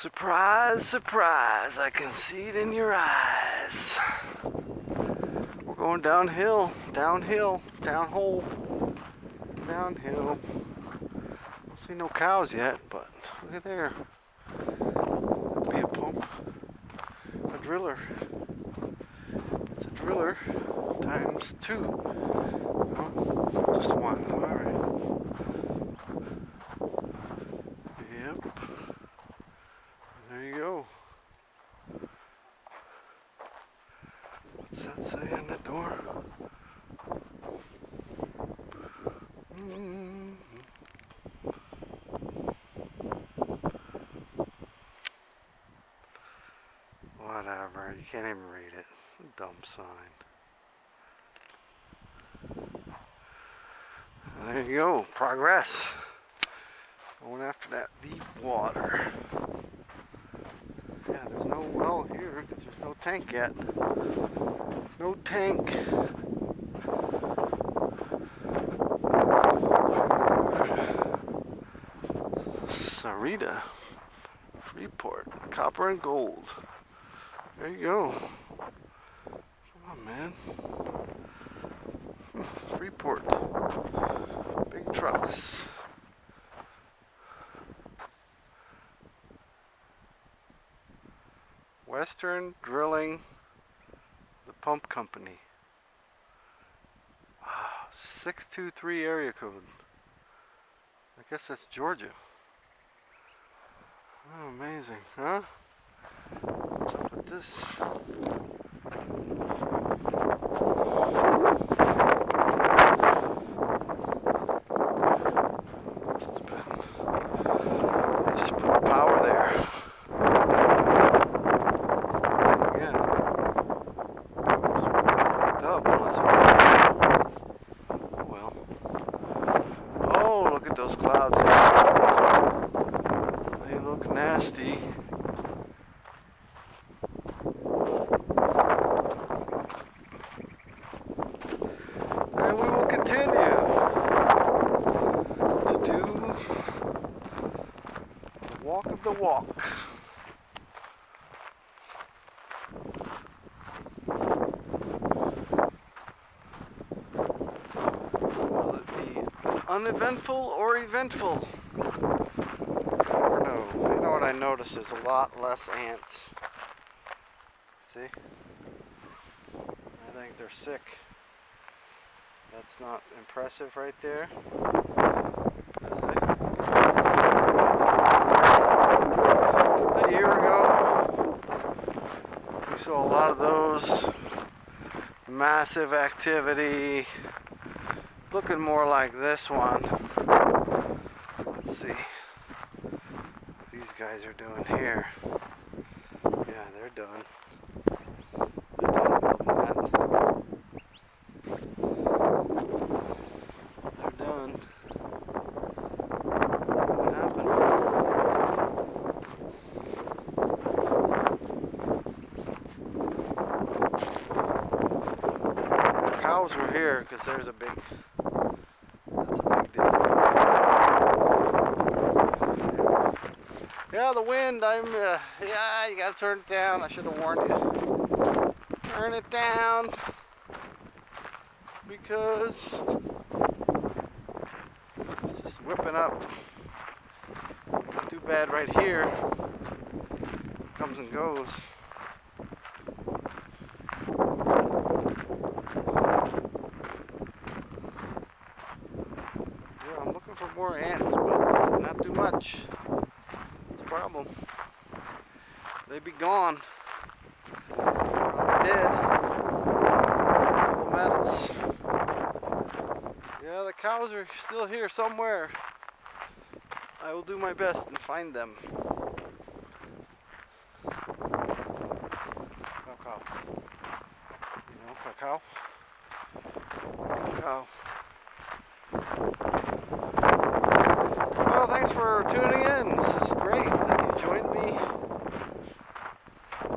Surprise, surprise, I can see it in your eyes. We're going downhill, downhole, downhill. Don't see no cows yet, but look at there. Be a pump, a driller. It's a driller times two. No, just one, all right. Yep. There you go. What's that say on the door? Whatever, you can't even read it. Dumb sign. There you go, progress. Going after that deep water. Yeah, there's no well here because there's no tank yet. No tank. Sarita, Freeport, copper and gold. There you go. Come on, man. Freeport. Big trucks. Western Drilling, the pump company. Wow, 623 area code. I guess that's Georgia. Oh, amazing, huh? What's up with this? They just put the power there. Oh, look at those clouds there. They look nasty. And we will continue to do the walk of the walk. Uneventful or eventful? Never know. You know what I noticed? There's a lot less ants. See? I think they're sick. That's not impressive right there. Is it? A year ago, we saw a lot of those. Massive activity. Looking more like this one. Let's see what these guys are doing here. Yeah, they're done. They're done building that. They're done. What happened? The cows were here because there's a big. Yeah, the wind, yeah, you gotta turn it down. I should have warned you. Turn it down. Because it's just whipping up. Not too bad right here. Comes and goes. Yeah, I'm looking for more ants, but not too much. Problem. They be gone. Probably dead. All the metals. Yeah, the cows are still here somewhere. I will do my best and find them. Cow. You know, cow. Cow. Well, thanks for tuning in. This is great that you joined me.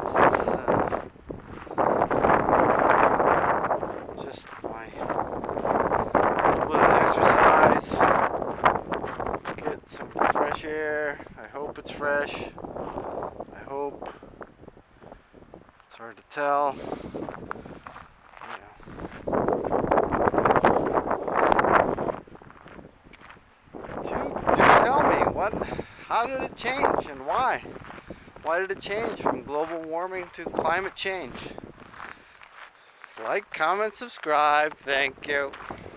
This is just my little exercise. Get some fresh air. there. I hope it's fresh. I hope. It's hard to tell. Do tell me, how did it change and why? Why did it change from global warming to climate change? Like, comment, subscribe. Thank you.